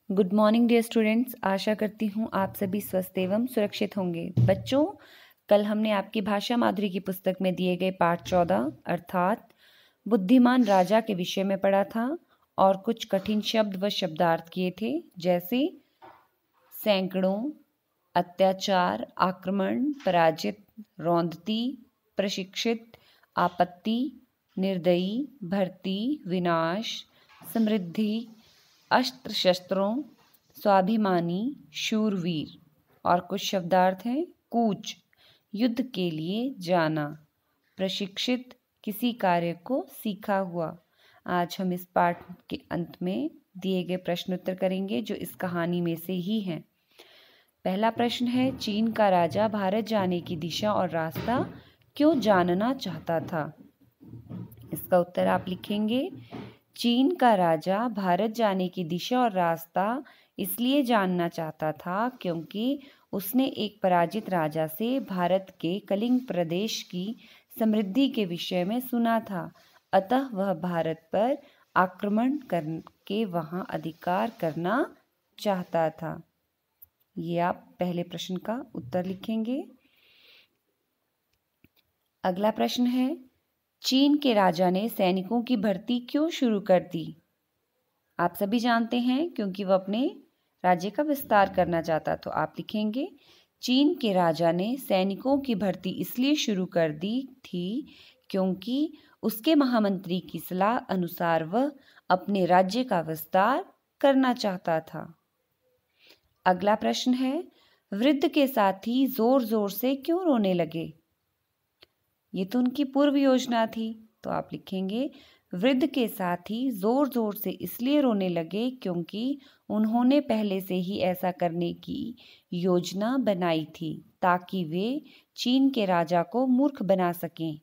Good morning dear students. आशा करती हूँ आप सभी स्वस्थ एवं सुरक्षित होंगे। बच्चों, कल हमने आपकी भाषा माधुरी की पुस्तक में दिए गए पाठ 14 अर्थात बुद्धिमान राजा के विषय में पढ़ा था और कुछ कठिन शब्द व शब्दार्थ किए थे, जैसे सैकड़ों, अत्याचार, आक्रमण, पराजित, रौंदती, प्रशिक्षित, आपत्ति, निर्दयी, भर्ती, विनाश, समृद्धि, अस्त्र शस्त्रों, स्वाभिमानी, शूरवीर। और कुछ शब्दार्थ हैं कूच, युद्ध के लिए जाना, प्रशिक्षित, किसी कार्य को सीखा हुआ। आज हम इस पाठ के अंत में दिए गए प्रश्न उत्तर करेंगे जो इस कहानी में से ही हैं। पहला प्रश्न है, चीन का राजा भारत जाने की दिशा और रास्ता क्यों जानना चाहता था? इसका उत्तर आप लिखेंगे, चीन का राजा भारत जाने की दिशा और रास्ता इसलिए जानना चाहता था क्योंकि उसने एक पराजित राजा से भारत के कलिंग प्रदेश की समृद्धि के विषय में सुना था, अतः वह भारत पर आक्रमण करके वहां अधिकार करना चाहता था। ये आप पहले प्रश्न का उत्तर लिखेंगे। अगला प्रश्न है, चीन के राजा ने सैनिकों की भर्ती क्यों शुरू कर दी? आप सभी जानते हैं क्योंकि वह अपने राज्य का विस्तार करना चाहता। तो आप लिखेंगे, चीन के राजा ने सैनिकों की भर्ती इसलिए शुरू कर दी थी क्योंकि उसके महामंत्री की सलाह अनुसार वह अपने राज्य का विस्तार करना चाहता था। अगला प्रश्न है, वृद्ध के साथी जोर जोर से क्यों रोने लगे? ये तो उनकी पूर्व योजना थी। तो आप लिखेंगे, वृद्ध के साथी जोर जोर से इसलिए रोने लगे क्योंकि उन्होंने पहले से ही ऐसा करने की योजना बनाई थी ताकि वे चीन के राजा को मूर्ख बना सकें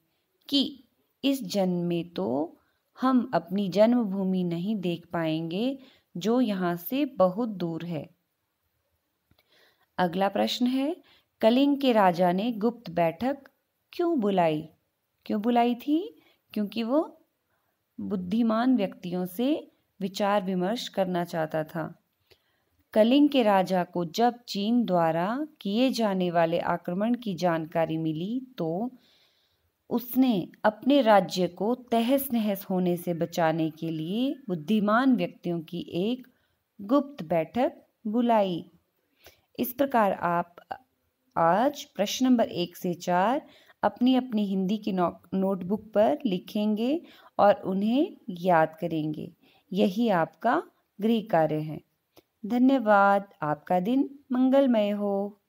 कि इस जन्म में तो हम अपनी जन्मभूमि नहीं देख पाएंगे जो यहाँ से बहुत दूर है। अगला प्रश्न है, कलिंग के राजा ने गुप्त बैठक क्यों बुलाई थी? क्योंकि वो बुद्धिमान व्यक्तियों से विचार विमर्श करना चाहता था। कलिंग के राजा को जब चीन द्वारा किए जाने वाले आक्रमण की जानकारी मिली तो उसने अपने राज्य को तहस नहस होने से बचाने के लिए बुद्धिमान व्यक्तियों की एक गुप्त बैठक बुलाई। इस प्रकार आप आज प्रश्न नंबर 1 से 4 अपनी अपनी हिंदी की नोटबुक पर लिखेंगे और उन्हें याद करेंगे। यही आपका गृह कार्य है। धन्यवाद। आपका दिन मंगलमय हो।